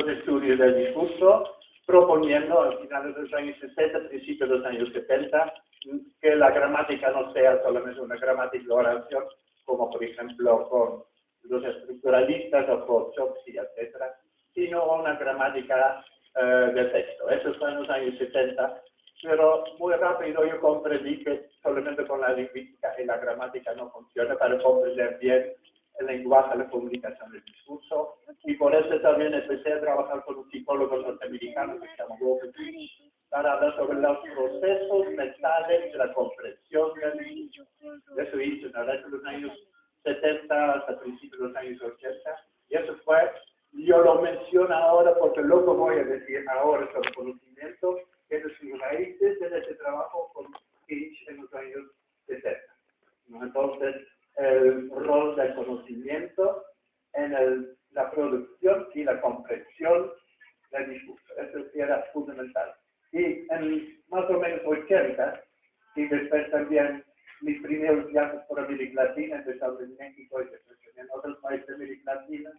los estudios del discurso, proponiendo a finales de los años 60, principios de los años 70, que la gramática no sea solamente una gramática de oración, como por ejemplo con los estructuralistas o con Chomsky, etc., sino una gramática del texto. Eso fue en los años 70, pero muy rápido yo comprendí que solamente con la lingüística y la gramática no funciona para comprender bien el lenguaje, la comunicación del discurso, y por eso también empecé a trabajar con un psicólogo norteamericano que se llama Wolfgang, para hablar sobre los procesos mentales de la comprensión del discurso. Eso hice en los años 70 hasta principios de los años 80, y eso fue, yo lo menciono ahora porque lo que voy a decir ahora sobre conocimiento tiene sus raíces en ese trabajo con Kinch en los años 70. Entonces, el rol del conocimiento en la producción y la comprensión del discurso. Eso era fundamental. Y en más o menos 80, y después también mis primeros viajes por América Latina, empezando en México y después en otros países de América Latina,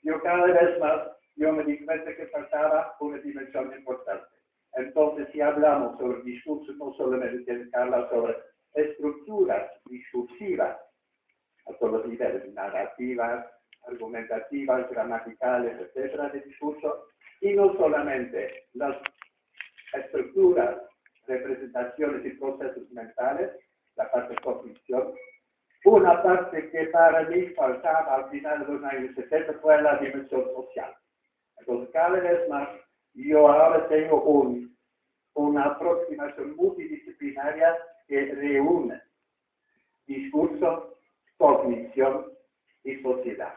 yo cada vez más, yo me di cuenta que faltaba una dimensión importante. Entonces, si hablamos sobre discurso, no solamente tienes que hablar sobre estructuras discursivas a todos los niveles, narrativas, argumentativas, gramaticales, etcétera, de discurso, y no solamente las estructuras, representaciones y procesos mentales, la parte de cognición. Una parte que para mí faltaba al final de los años 70 fue la dimensión social. Entonces, cada vez más, yo ahora tengo una aproximación multidisciplinaria que reúne discurso, cognición y sociedad.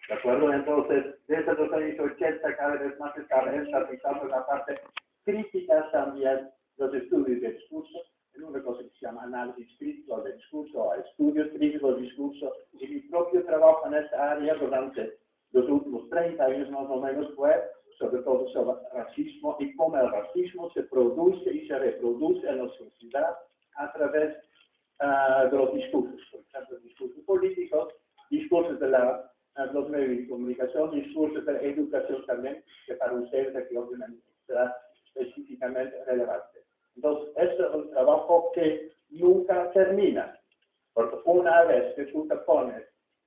¿De acuerdo? Entonces, desde los años 80 cada vez más estaba enfatizando la parte crítica también, los estudios de discurso, en una cosa que se llama análisis crítico del discurso, o estudios críticos del discurso, y mi propio trabajo en esta área durante los últimos 30 años más o menos fue sobre todo sobre racismo y cómo el racismo se produce y se reproduce en la sociedad a través de los discursos, por ejemplo, discursos políticos, discursos de los medios de comunicación, discursos de la educación también, que para ustedes aquí obviamente será específicamente relevante. Entonces, este es un trabajo que nunca termina, porque una vez que tú te pones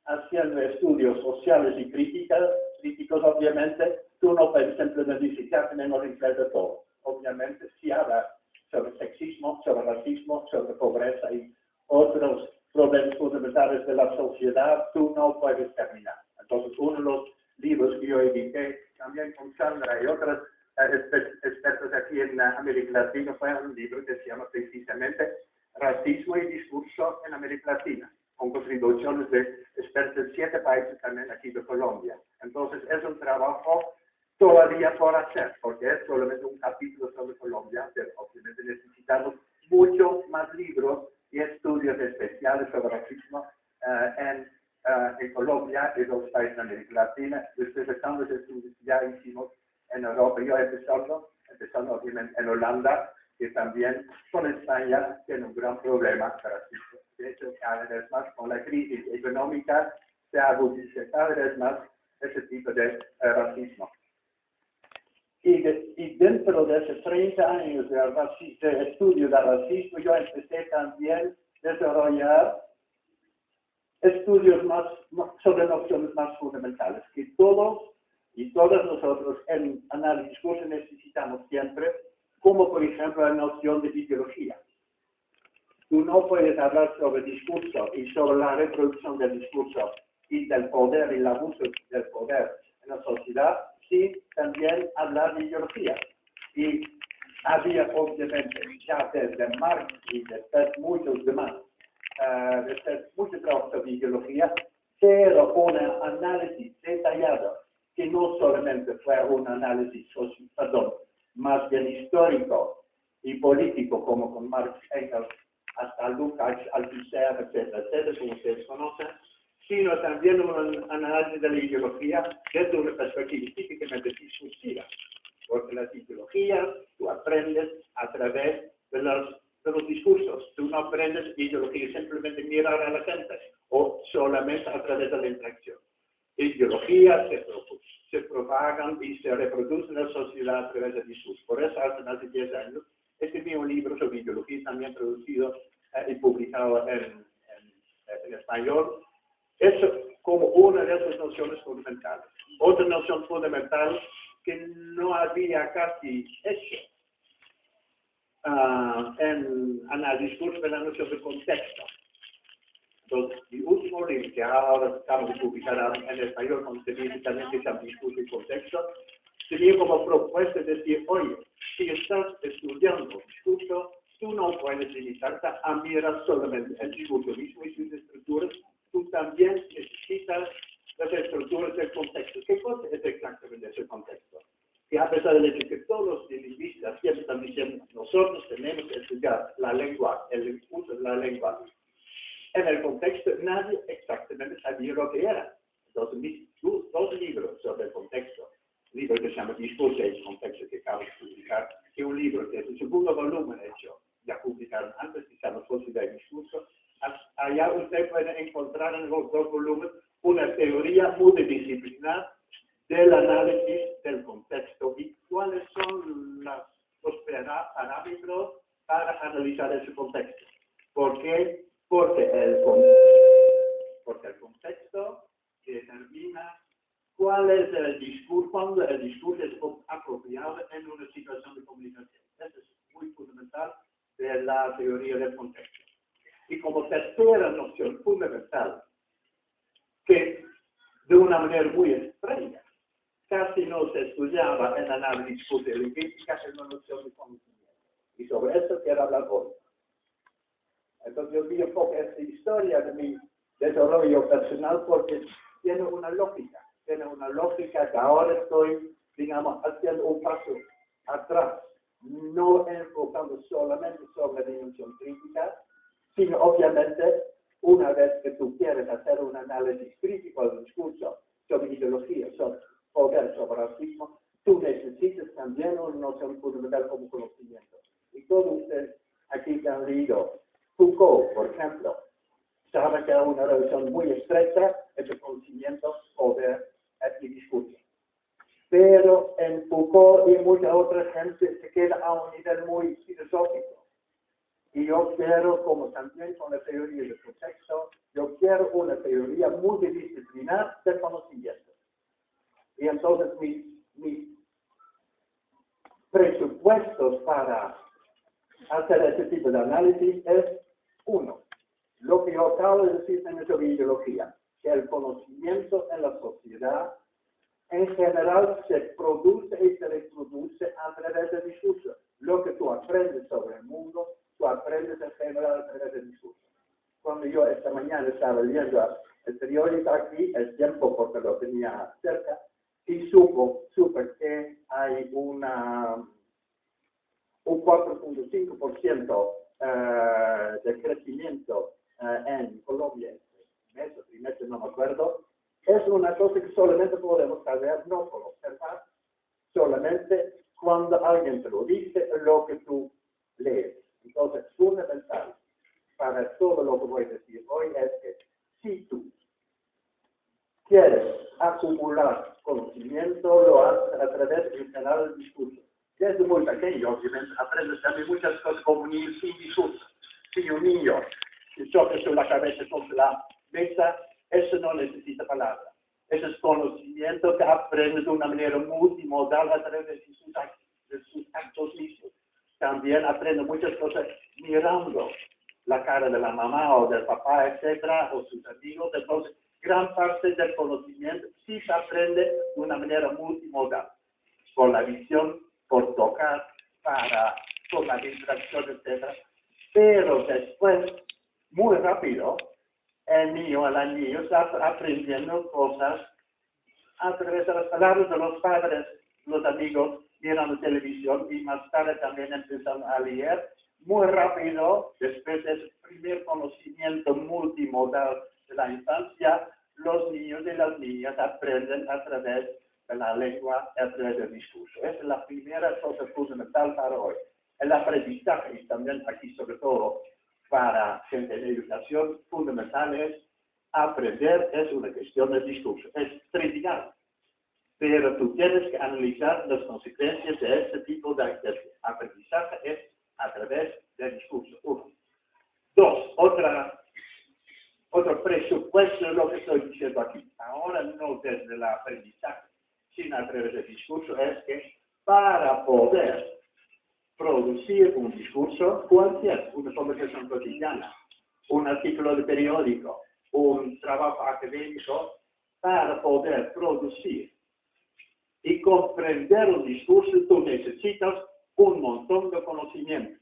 haciendo estudios sociales y críticos obviamente, tú no puedes simplemente decir, ya tenemos en cuenta todo. Obviamente, si hablas sobre sexismo, sobre racismo, sobre pobreza y otros problemas fundamentales de la sociedad, tú no puedes terminar. Entonces, uno de los libros que yo edité, también con Sandra y otros expertos aquí en América Latina, fue un libro que se llama precisamente Racismo y Discurso en América Latina, con contribuciones de expertos de 7 países también aquí de Colombia. Entonces, es un trabajo todavía por hacer, porque es solamente un capítulo sobre Colombia, pero obviamente necesitamos muchos más libros y estudios especiales sobre racismo en Colombia y los países de América Latina. Después estando los estudios ya hicimos en Europa, yo empezando obviamente en Holanda, que también con España tiene un gran problema de racismo. De hecho, cada vez más con la crisis económica se agudiza cada vez más ese tipo de racismo. Y dentro de esos 30 años de estudio del racismo, yo empecé también a desarrollar estudios sobre nociones más fundamentales, que todos y todas nosotros en análisis discurso necesitamos siempre, como por ejemplo la noción de ideología. Tú no puedes hablar sobre discurso y sobre la reproducción del discurso y del poder y el abuso del poder en la sociedad, sin también hablar de ideología. Y había obviamente ya desde Marx y desde muchos demás, desde mucho trabajo sobre ideología, pero un análisis detallado que no solamente fue un análisis más bien histórico y político, como con Marx, Engels, hasta Lukács, Althusser, etcétera, como ustedes conocen, sino también un análisis de la ideología desde una perspectiva típicamente discursiva, porque las ideologías tú aprendes a través de los discursos, tú no aprendes ideología simplemente mirar a la gente o solamente a través de la interacción. Ideología se propagan y se reproducen en la sociedad a través del discurso. Por eso, hace 10 años, escribí un libro sobre ideología, también traducido y publicado en español. Eso como una de esas nociones fundamentales. Otra noción fundamental que no había casi hecho en análisis discurso de la noción de contexto. Entonces, mi último libro, que ahora estamos de publicar en español, con también que se llama Discurso y Contexto, tenía como propuesta decir, oye, si estás estudiando discurso, tú no puedes limitarte a mirar solamente el discurso mismo y sus estructuras, tú también necesitas las estructuras del contexto. ¿Qué cosa es exactamente ese contexto? Que a pesar de que todos los lingüistas siempre están diciendo, nosotros tenemos que estudiar la lengua, el uso de la lengua. En el contexto, nadie exactamente sabía lo que era. Entonces, mis dos libros sobre el contexto, un libro que se llama Discurso y Contexto, que acabo de publicar, y un libro que es el segundo volumen hecho, ya publicaron antes, que se llama Sociedad y Discurso. Allá usted puede encontrar en los dos volúmenes una teoría multidisciplinar del análisis del contexto y cuáles son los parámetros para analizar ese contexto. ¿Por qué? Porque el contexto determina cuál es el discurso, cuando el discurso es apropiado en una situación de comunicación. Eso es muy fundamental de la teoría del contexto. Y como tercera noción fundamental, que de una manera muy extraña, casi no se estudiaba en análisis discurso y lingüística, es la noción de conocimiento. Y sobre eso quiero hablar hoy. Entonces yo vi un poco esta historia de mi desarrollo personal porque tiene una lógica que ahora estoy, digamos, haciendo un paso atrás, no enfocando solamente sobre la dimensión crítica, sino obviamente una vez que tú quieres hacer un análisis crítico del discurso sobre ideología, sobre poder, sobre racismo, tú necesitas también una noción fundamental como conocimiento. Y todos ustedes aquí que han leído Foucault, por ejemplo, saben que hay una relación muy estrecha entre conocimiento, poder y discurso. Pero en Foucault y mucha otra gente se queda a un nivel muy filosófico. Y yo quiero, como también con la teoría del contexto, yo quiero una teoría multidisciplinar del conocimiento. Y entonces mis presupuestos para hacer ese tipo de análisis es, uno, lo que yo acabo de decir en esa ideología, que el conocimiento en la sociedad en general se produce y se reproduce a través del discurso. Lo que tú aprendes sobre el mundo, tú aprendes en general a través del discurso. Cuando yo esta mañana estaba leyendo el periódico aquí, el tiempo porque lo tenía cerca, y supe que hay un 4.5% de crecimiento en Colombia, mes o trimestre, no me acuerdo. Es una cosa que solamente podemos saber, no por observar, solamente cuando alguien te lo dice, lo que tú lees. Entonces, fundamental para todo lo que voy a decir hoy es que si tú quieres acumular conocimiento, lo haces a través del canal del discurso. Desde muy pequeño, obviamente, aprendes también muchas cosas como un niño sin discurso. Si un niño se choca sobre la cabeza contra la mesa, eso no necesita palabras. Ese es conocimiento que aprendes de una manera multimodal a través de sus actos mismos. También aprende muchas cosas mirando la cara de la mamá o del papá, etcétera, o sus amigos. Entonces, gran parte del conocimiento sí se aprende de una manera multimodal, por la visión, por tocar, por la distracción, etcétera. Pero después, muy rápido, el niño, la niña está aprendiendo cosas a través de las palabras de los padres, los amigos, mirando televisión y más tarde también empiezan a leer muy rápido. Después de ese primer conocimiento multimodal de la infancia, los niños y las niñas aprenden a través de la lengua, a través del discurso. Esa es la primera cosa fundamental para hoy. El aprendizaje, y también aquí sobre todo para gente en educación, fundamental es aprender, es una cuestión de discurso. Es trivial. pero tú tienes que analizar las consecuencias de este tipo de aprendizaje es a través del discurso. Uno. Dos, otro presupuesto de lo que estoy diciendo aquí. Ahora no desde el aprendizaje, sino a través del discurso, es que para poder producir un discurso, cualquier, una conversación cotidiana, un artículo de periódico, un trabajo académico, para poder producir y comprender un discurso, tú necesitas un montón de conocimientos.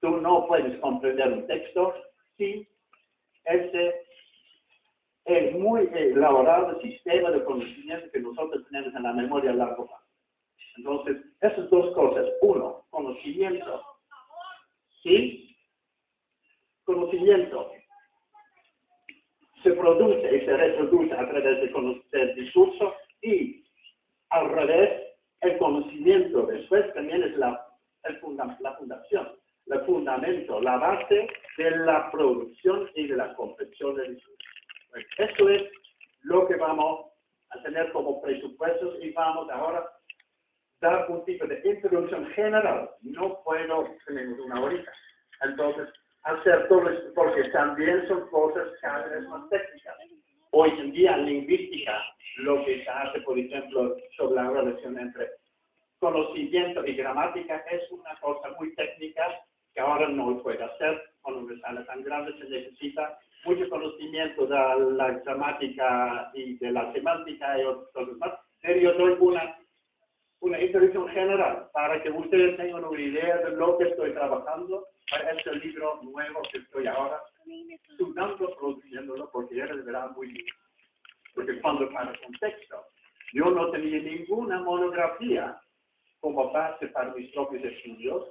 Tú no puedes comprender un texto sin ese muy elaborado sistema de conocimiento que nosotros tenemos en la memoria a largo plazo. Entonces, esas dos cosas. Uno, conocimiento. ¿Sí? Conocimiento se produce y se reproduce a través del discurso y al revés, el conocimiento después también es la fundación, el fundamento, la base de la producción y de la comprensión del discurso. Eso es lo que vamos a tener como presupuestos y vamos ahora a dar un tipo de introducción general. No puedo tener una horita. Entonces, hacer todo esto porque también son cosas cada vez más técnicas. Hoy en día en lingüística, lo que se hace, por ejemplo, sobre la relación entre conocimiento y gramática es una cosa muy técnica que ahora no lo puede hacer. Con una sala tan grande se necesita mucho conocimiento de la gramática y de la semántica y otras cosas más. Pero yo doy una introducción general para que ustedes tengan una idea de lo que estoy trabajando para este libro nuevo que estoy ahora sudando, produciéndolo, porque era de verdad muy bien. Porque cuando para contexto, yo no tenía ninguna monografía como base para mis propios estudios,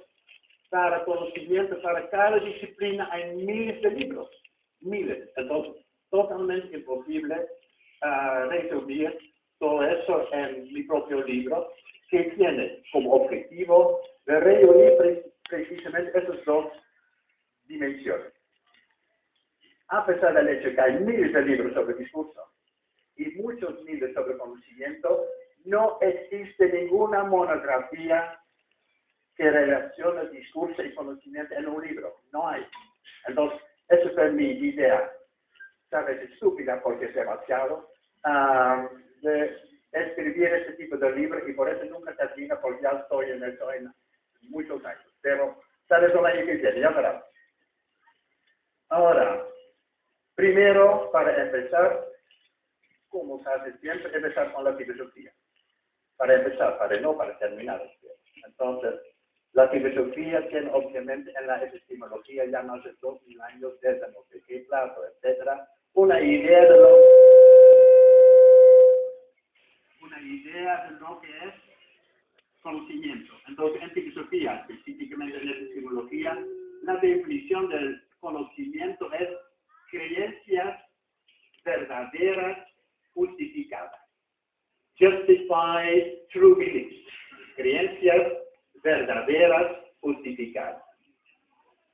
para conocimiento, para cada disciplina hay miles de libros, miles. Entonces, totalmente imposible resumir todo eso en mi propio libro, que tiene como objetivo de reunir precisamente esas dos dimensiones. A pesar del hecho que hay miles de libros sobre discurso y muchos miles sobre conocimiento, no existe ninguna monografía que relaciona discurso y conocimiento en un libro. No hay. Entonces, esa es mi idea, tal vez estúpida porque es demasiado, de escribir este tipo de libro y por eso nunca termina porque ya estoy en eso en muchos años. Pero tal vez el año que viene, ya verás. Ahora, primero, para empezar, como se hace siempre, empezar con la filosofía. Para empezar, para terminar. Entonces, la filosofía tiene obviamente en la epistemología ya más de 2000 años, desde no sé qué Plato, etc., una idea de lo que es conocimiento. Entonces, en filosofía, específicamente en epistemología, la definición del conocimiento es creencias verdaderas justificadas. Justified true beliefs. Creencias verdaderas justificadas.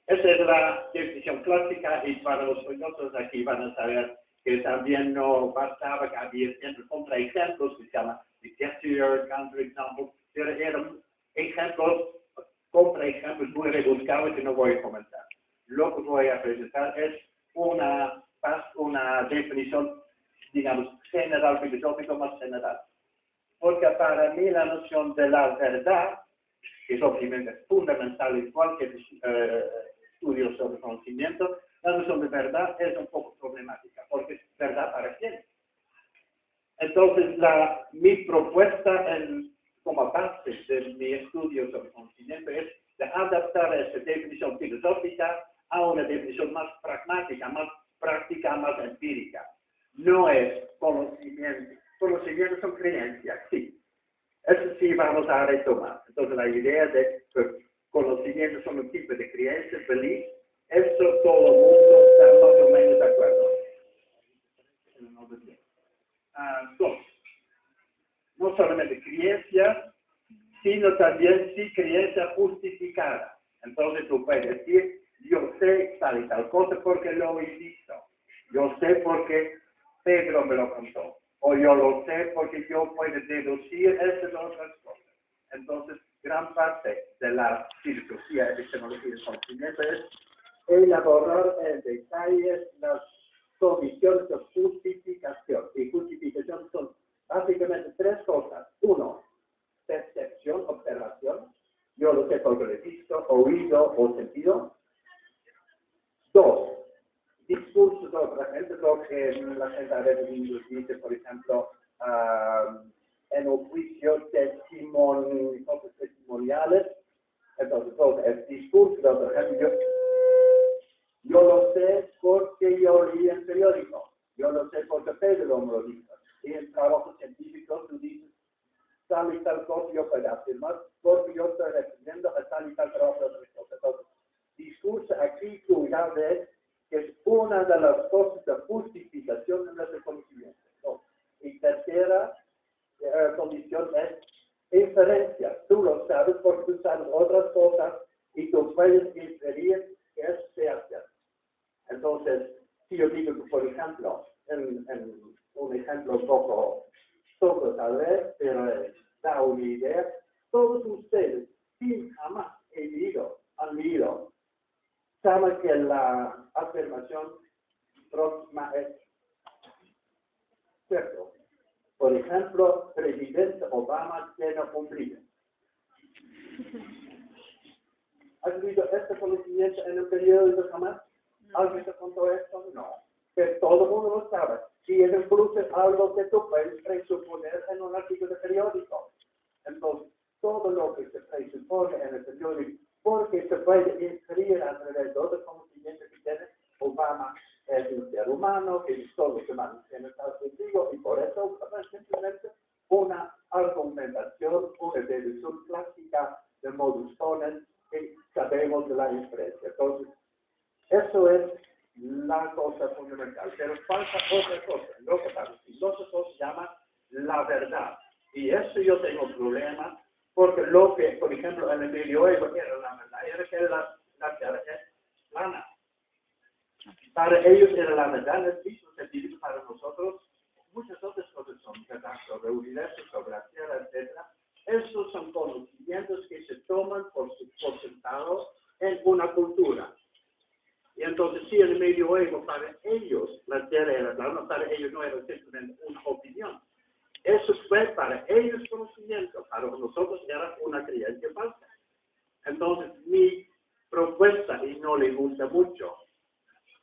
Esa es la definición clásica y para los curiosos aquí van a saber que también no bastaba que había siempre contraejemplos que se llama the Gettier counterexample, pero eran ejemplos, contraejemplos muy rebuscados que no voy a comentar. Lo que voy a presentar es una definición, digamos, general, filosófica más general. Porque para mí la noción de la verdad, que es obviamente fundamental en cualquier estudio sobre conocimiento, la noción de verdad es un poco problemática, porque es verdad para quién. Entonces, mi propuesta como base de mi estudio sobre conocimiento es de adaptar esa definición filosófica a una definición más pragmática, más práctica, más empírica. No es conocimiento. Conocimiento son creencias, sí. Eso sí vamos a retomar. Entonces, la idea de que conocimiento son un tipo de creencias, belief, eso todo el mundo está más o menos de acuerdo. Dos, no solamente creencias, sino también sí creencia justificada. Entonces tú puedes decir, yo sé tal y tal cosa porque lo he visto. Yo sé porque Pedro me lo contó. o yo lo sé porque yo puedo deducir estas otras cosas. Entonces, gran parte de la filosofía, epistemología del conocimiento es elaborar en detalle las condiciones de justificación. Y justificación son básicamente tres cosas. Uno, percepción, observación. Yo lo sé porque lo he visto, oído o sentido. Dos, discursos de otra gente, lo que la gente a veces dice, por ejemplo, en un juicio testimoniales. Entonces, el discurso de otra gente, yo lo sé porque yo leí en periódico, yo lo sé porque Pedro me lo dijo. Y en trabajos científicos tú dices, tal y tal cosa yo puedo afirmar porque yo estoy refiriendo a tal y tal trabajo de otra cosa. Entonces, discurso aquí, cuidado es que es una de las cosas de justificación en nuestro conocimiento. ¿No? Y tercera condición es inferencia. Tú lo sabes porque tú sabes otras cosas y tú puedes inferir que eso sea cierto. Entonces, si yo digo que, por ejemplo, en un ejemplo un poco tal vez, pero da una idea, todos ustedes, sin jamás han leído, saben que la afirmación próxima es cierto. Por ejemplo, presidente Obama tiene un primo. ¿Has visto este conocimiento en el periódico jamás? ¿Alguien te contó esto? No. Pero todo el mundo lo sabe. Y es incluso algo que tú puedes presuponer en un artículo de periódico. Entonces, todo lo que se presupone en el periódico, porque se puede inferir a través de otro conocimiento que tiene, Obama es un ser humano, que todo se mantiene contigo, y por eso es simplemente una argumentación, una deducción clásica de modus ponens que sabemos de la inferencia. Entonces, eso es la cosa fundamental. Pero falta otra cosa, lo que para los filósofos se llama la verdad. Y eso yo tengo un problema, porque lo que, por ejemplo, en el medioevo era la verdad, era que la tierra es plana. Para ellos era la verdad, en el mismo sentido para nosotros, muchas otras cosas son verdad sobre el universo, sobre la tierra, etc. Esos son conocimientos que se toman por sentado en una cultura. Y entonces, si en el medioevo para ellos la tierra era plana, para ellos no era simplemente una opinión. Eso fue para ellos conocimiento, para nosotros era una creencia falsa. Entonces, mi propuesta, y no le gusta mucho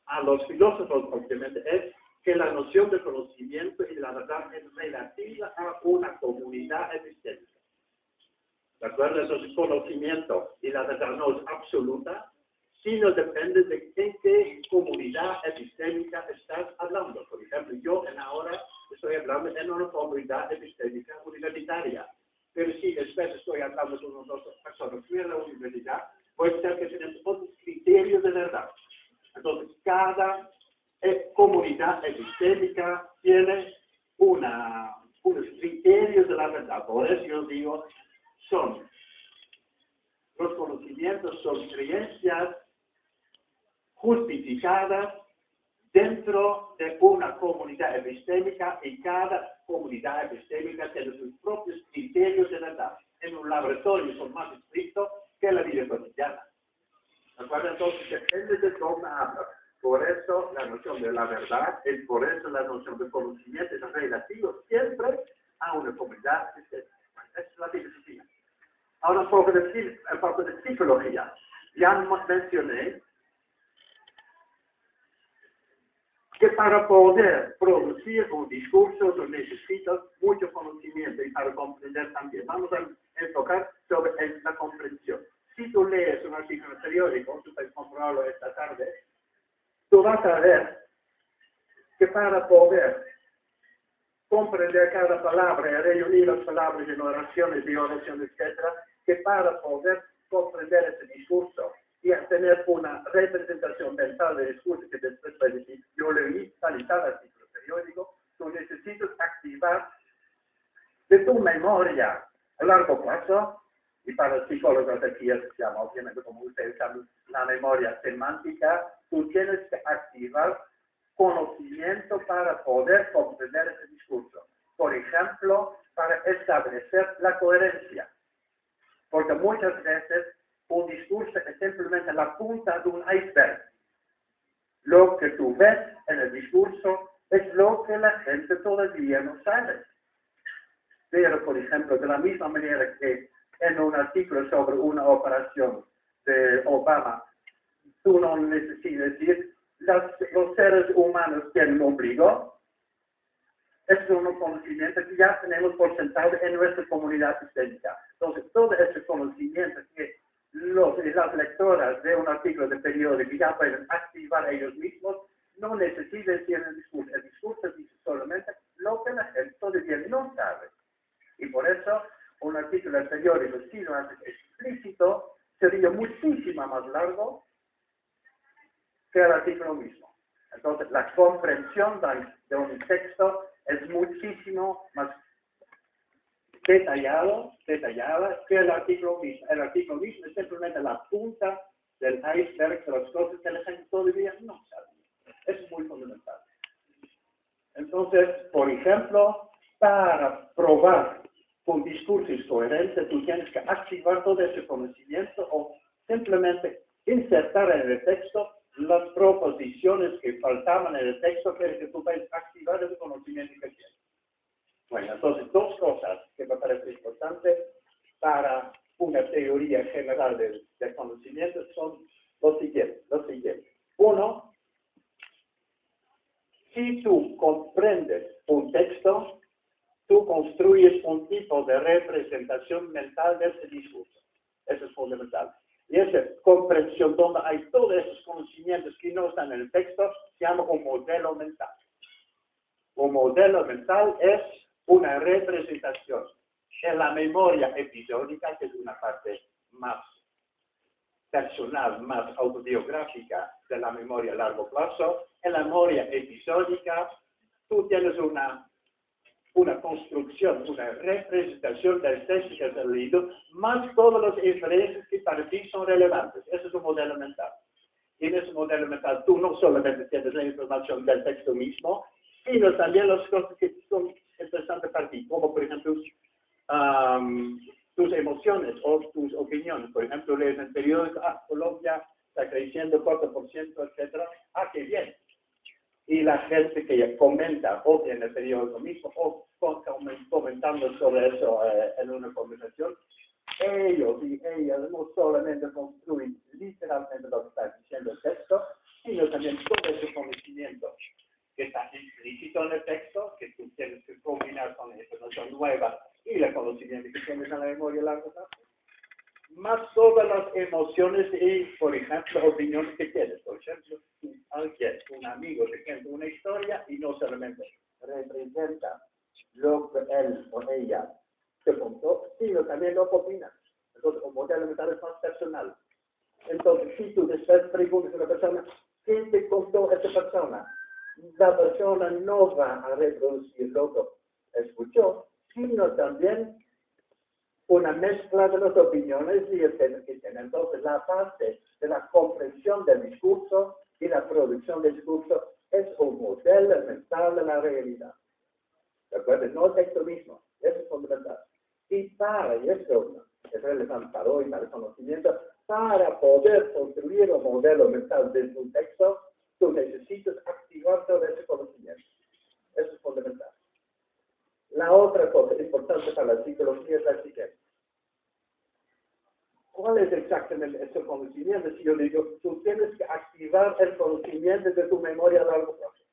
a los filósofos, obviamente, es que la noción de conocimiento y la verdad es relativa a una comunidad epistémica. ¿De acuerdo? Entonces, conocimiento y la verdad no es absoluta, sino depende de en qué comunidad epistémica estás hablando. Por ejemplo, yo ahora estoy hablando en una comunidad epistémica universitaria. Pero si después estoy hablando con otras personas fuera de la universidad, puede ser que tenemos otros criterios de verdad. Entonces, cada comunidad epistémica tiene unos criterios de la verdad. Por eso yo digo, los conocimientos son creencias justificadas dentro de una comunidad epistémica, y cada comunidad epistémica tiene sus propios criterios de verdad. En un laboratorio son más estrictos que la vida cotidiana. ¿De acuerdo? Entonces, depende de dónde habla. Por eso la noción de la verdad, y por eso la noción de conocimiento es relativo siempre a una comunidad epistémica. Esa es la filosofía. Ahora un poco de psicología. Ya mencioné que para poder producir un discurso tú necesitas mucho conocimiento, y para comprender también. Vamos a enfocar sobre la comprensión. Si tú lees un artículo periódico, tú puedes comprarlo esta tarde, tú vas a ver que para poder comprender cada palabra y reunir las palabras en oraciones y oraciones, etc., que para poder comprender ese discurso y tener una representación mental del discurso que después puedes decir, yo leí tal y tal artículo periódico, tú necesitas activar de tu memoria a largo plazo, y para los psicólogos aquí se llama, obviamente, como ustedes saben, la memoria semántica. Tú tienes que activar conocimiento para poder comprender ese discurso. Por ejemplo, para establecer la coherencia. Porque muchas veces un discurso es simplemente la punta de un iceberg. Lo que tú ves en el discurso es lo que la gente todavía no sabe. Pero, por ejemplo, de la misma manera que en un artículo sobre una operación de Obama, tú no necesitas decir, los seres humanos tienen ombligo. Es un conocimiento que ya tenemos por sentado en nuestra comunidad histórica. Entonces, todo ese conocimiento que las lectoras de un artículo de periódico ya pueden activar ellos mismos, no necesitan decir el discurso. El discurso dice solamente lo que la gente todavía no sabe. Y por eso, un artículo de periódico, si lo hace explícito, sería muchísimo más largo que el artículo mismo. Entonces, la comprensión de un texto es muchísimo más detallada que el artículo mismo. El artículo mismo es simplemente la punta del iceberg de las cosas que la gente todavía no sabe. Es muy fundamental. Entonces, por ejemplo, para probar que un discurso es coherente, tú tienes que activar todo ese conocimiento o simplemente insertar en el texto las proposiciones que faltaban en el texto, pero que tú puedes activar ese conocimiento que tienes. Bueno, entonces, dos cosas que me parecen importantes para una teoría general del conocimiento son lo siguiente. Uno, si tú comprendes un texto, tú construyes un tipo de representación mental de ese discurso. Eso es fundamental. Y esa comprensión donde hay todos esos conocimientos que no están en el texto, se llama un modelo mental. Un modelo mental es una representación en la memoria episódica, que es una parte más personal, más autobiográfica de la memoria a largo plazo. En la memoria episódica, tú tienes una construcción, una representación del texto que has leído, más todas las inferencias que para ti son relevantes. Ese es un modelo mental. Y en ese modelo mental tú no solamente tienes la información del texto mismo, sino también las cosas que son interesantes para ti, como por ejemplo tus emociones o tus opiniones. Por ejemplo, lees en el periódico, Colombia está creciendo 4%, etc. Qué bien. Y la gente que comenta, o en el periódico mismo, o comentando sobre eso en una conversación, ellos y ellas no solamente construyen literalmente lo que está diciendo el texto, sino también todo ese conocimiento que está implícito en el texto, que tú tienes que combinar con la información nueva y el conocimiento que tienes en la memoria a largo plazo, más todas las emociones y, por ejemplo, opiniones que tienes. Por ejemplo, alguien, un amigo, te cuenta una historia y no solamente representa lo que él o ella te contó, sino también lo que opina. Entonces, un modelo mental es más personal. Entonces, si tú después preguntas a la persona, ¿qué te contó esa persona? La persona no va a reproducir lo que escuchó, sino también una mezcla de las opiniones y el tema que tiene. Entonces, la parte de la comprensión del discurso y la producción del discurso es un modelo mental de la realidad. ¿De acuerdo? No el texto mismo. Eso es fundamental. Y esto es relevante para hoy, para el conocimiento, para poder construir un modelo mental de un texto, tú necesitas activar todo ese conocimiento. Eso es fundamental. La otra cosa importante para la psicología es la siguiente. ¿Cuál es exactamente ese conocimiento? Si yo digo, tú tienes que activar el conocimiento de tu memoria a largo plazo.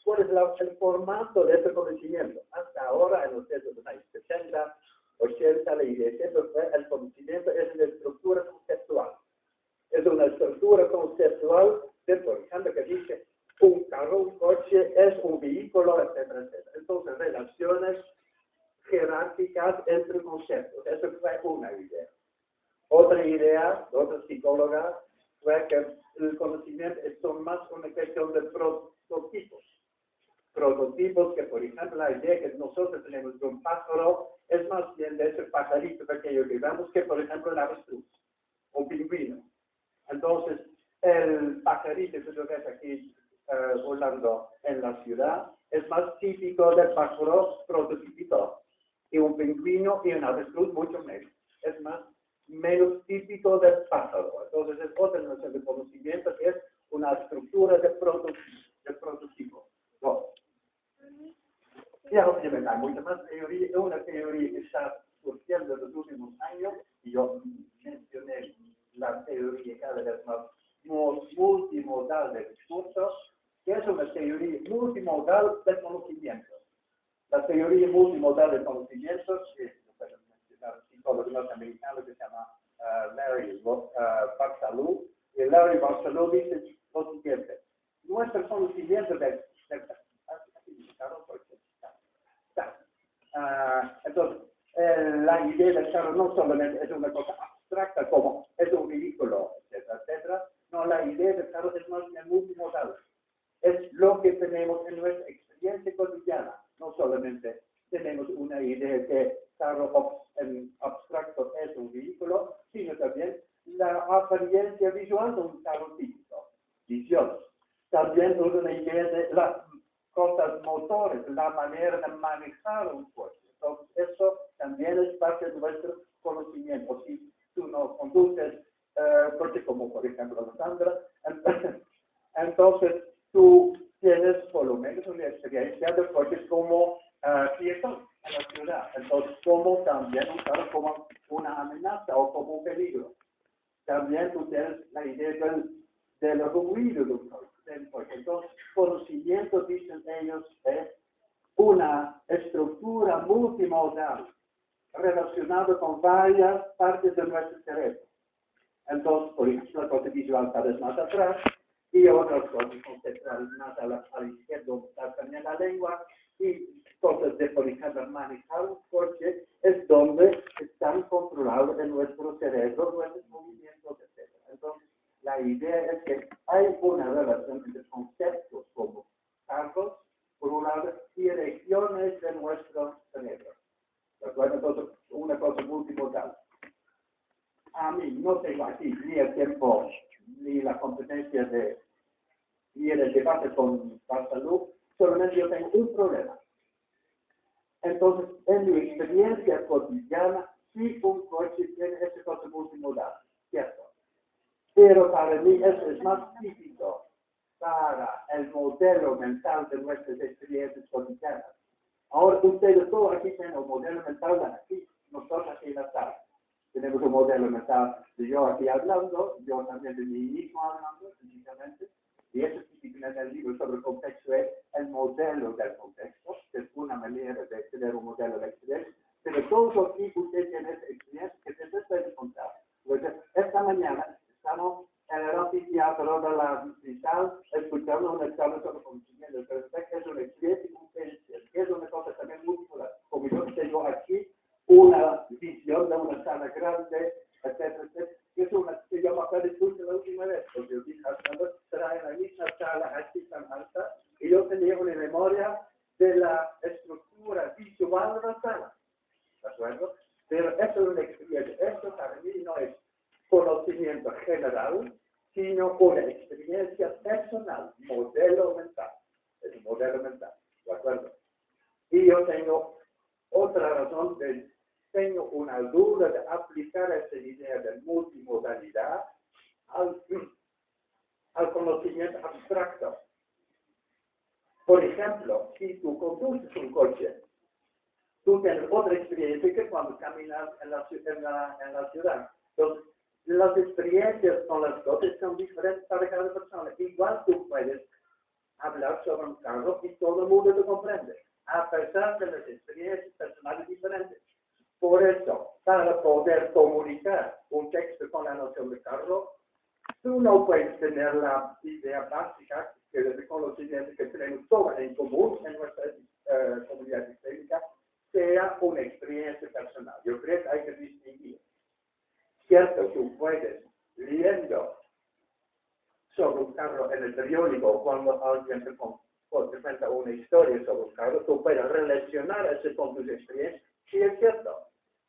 ¿Cuál es el formato de ese conocimiento? Hasta ahora, en los años 70, 80, la idea siempre fue el conocimiento es una estructura conceptual. Es una estructura conceptual de, por ejemplo, que dice un carro, un coche es un vehículo, etcétera, etcétera. Entonces, relaciones jerárquicas entre conceptos. Eso fue una idea. Otra idea, de otra psicóloga, fue que el conocimiento es más una cuestión de prototipos. Prototipos que, por ejemplo, la idea que nosotros tenemos de un pájaro es más bien de ese pajarito pequeño que vemos que, por ejemplo, el avestruz, un pingüino. Entonces, el pajarito que tú ves aquí usando en la ciudad es más típico del pájaro prototípico. Y un pingüino y un avestruz mucho menos. Es menos típico del pájaro. Entonces es otra noción de conocimiento que es una estructura de prototipo. No. Ya no tiene mucha más teoría, una teoría que está surgiendo en los últimos años, y yo mencioné la teoría cada vez más multimodal del discurso, que es una teoría multimodal del conocimiento. La teoría multimodal del conocimiento, que mencionar un psicólogo norteamericano que se llama Larry Barsalou, y Larry Barsalou dice lo siguiente: nuestro conocimiento entonces, la idea del carro no solamente es una cosa abstracta como es un vehículo, etcétera, etcétera. No, la idea del carro es más bien multimodal. Es lo que tenemos en nuestra experiencia cotidiana. No solamente tenemos una idea que carro en abstracto es un vehículo, sino también la apariencia visual de un carro típico. Visión. También una idea de las cosas motores, la manera de manejar un coche. Entonces, eso también es parte de nuestro conocimiento. Si tú no conduces coche como, por ejemplo, Sandra, entonces tú tienes por lo menos una experiencia de coches como Fiesta en la ciudad. Entonces, como también usarlo como una amenaza o como un peligro. También tú tienes la idea del ruido del coche. Entonces, conocimiento, dicen ellos, es una estructura multimodal relacionada con varias partes de nuestro cerebro. Entonces, por ejemplo, la cosa visual cada vez más atrás y otras cosas conceptuales más a la izquierda, donde está también la lengua, y cosas de, por ejemplo, manejar un coche es donde están controlados en nuestro cerebro, nuestros movimientos, etc. Entonces, la idea es que hay una relación entre conceptos como carros, por un lado, y regiones de nuestro cerebro. ¿De acuerdo? Entonces, una cosa multimodal. A mí no tengo aquí ni el tiempo ni la competencia ni el debate con Barsalou, solamente yo tengo un problema. Entonces, en mi experiencia cotidiana, sí un coche tiene esa cosa multimodal, ¿cierto? Pero para mí eso es más típico para el modelo mental de nuestras experiencias cotidianas. Ahora ustedes todos aquí tienen un modelo mental de aquí, nosotros aquí en la sala. Tenemos un modelo mental de yo aquí hablando, yo también de mí mismo hablando, físicamente, y eso típico en el libro sobre el contexto es el modelo del contexto, que es una manera de tener un modelo de experiencia, pero todos aquí ustedes tienen esa experiencia que se les puede contar. Pues esta mañana estamos en el anfiteatro de la Cristal escuchando una charla sobre conocimiento, pero es una experiencia que es una cosa también muy popular. Como yo tengo aquí una visión de una sala grande, etcétera, etcétera, que es una que yo me acuerdo de la última vez, porque yo dije, será en la misma sala aquí tan alta, y yo tenía una memoria de la estructura visual de la sala, ¿de acuerdo? Pero eso es una experiencia, esto para mí no es conocimiento general, sino una experiencia personal, modelo mental, es un modelo mental, ¿de acuerdo? Y yo tengo otra razón tengo una duda de aplicar esta idea de multimodalidad al conocimiento abstracto. Por ejemplo, si tú conduces un coche, tú tienes otra experiencia que cuando caminas en la ciudad. Entonces, las experiencias con las cosas son diferentes para cada persona. Igual tú puedes hablar sobre un carro y todo el mundo te comprende, a pesar de las experiencias personales diferentes. Por eso, para poder comunicar un texto con la noción de carro, tú no puedes tener la idea básica que es el conocimiento que tenemos todos en común en nuestra comunidad histórica, sea una experiencia personal. Yo creo que hay que distinguir. Cierto, tú puedes, leyendo sobre un carro en el periódico, cuando alguien te cuenta una historia sobre un carro, tú puedes relacionar eso con tus experiencias. Sí, es cierto.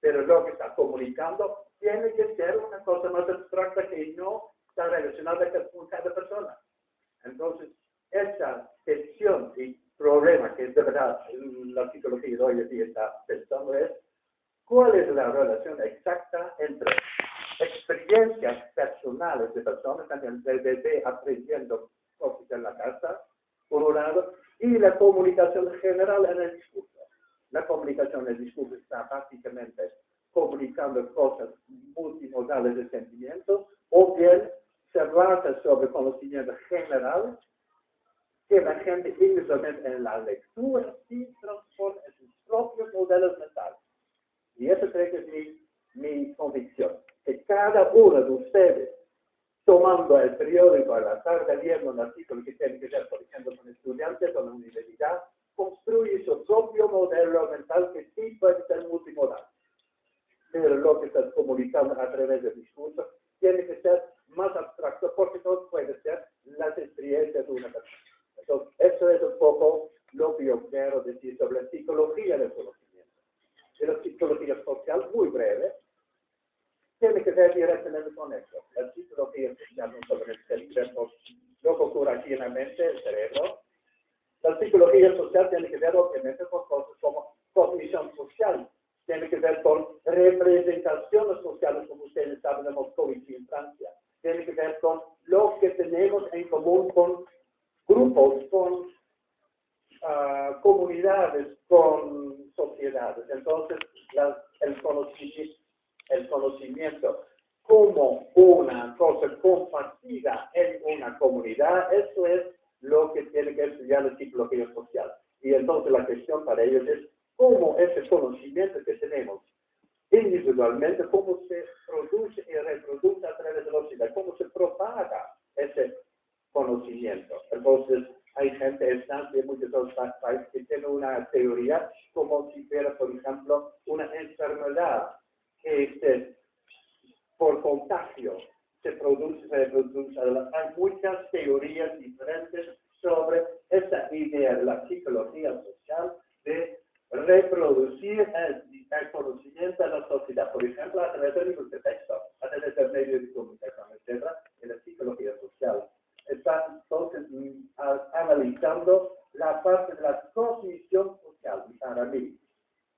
Pero lo que está comunicando tiene que ser una cosa más abstracta que no está relacionada con cada persona. Entonces, esa gestión y problema que de verdad la psicología de hoy en día está pensando es cuál es la relación exacta entre experiencias personales de personas, también desde aprendiendo cosas en la casa, por un lado, y la comunicación general en el discurso. La comunicación en el discurso está básicamente comunicando cosas multimodales de sentimientos, o bien se basa sobre conocimiento general que la gente individualmente en la lectura sí transforma en sus propios modelos mentales. Y eso creo que es mi convicción, que cada uno de ustedes, tomando el periódico a la tarde, viendo un artículo que tiene que ver, por ejemplo, con estudiantes o la universidad, construye su propio modelo mental que sí puede ser multimodal. Pero lo que estás comunicando a través del discurso tiene que ser más abstracto porque no puede ser las experiencias de una persona. Entonces, eso es un poco lo que yo quiero decir sobre la psicología del conocimiento. Y la psicología social, muy breve, tiene que ver directamente con eso. La psicología social no sobre el cerebro, lo que ocurre aquí en la mente, el cerebro. La psicología social tiene que ver obviamente con cosas como cognición social, tiene que ver con representaciones sociales, como ustedes saben, de Moscovich en Francia. Tiene que ver con lo que tenemos en común con grupos, con comunidades, con sociedades. Entonces, el conocimiento como una cosa compartida en una comunidad, eso es lo que tiene que estudiar la psicología social. Y entonces la cuestión para ellos es cómo ese conocimiento que tenemos individualmente, cómo se produce y reproduce a través de la sociedad, cómo se propaga ese conocimiento. Entonces, hay gente en Francia y muchos otros países que tienen una teoría como si fuera, por ejemplo, una enfermedad que por contagio se reproduce. Hay muchas teorías diferentes sobre esta idea de la psicología social de reproducir el conocimiento de la sociedad, por ejemplo, a través de libros de texto, a través de medios de comunicación, etc., en la psicología social. Está entonces analizando la parte de la cognición social, y para mí,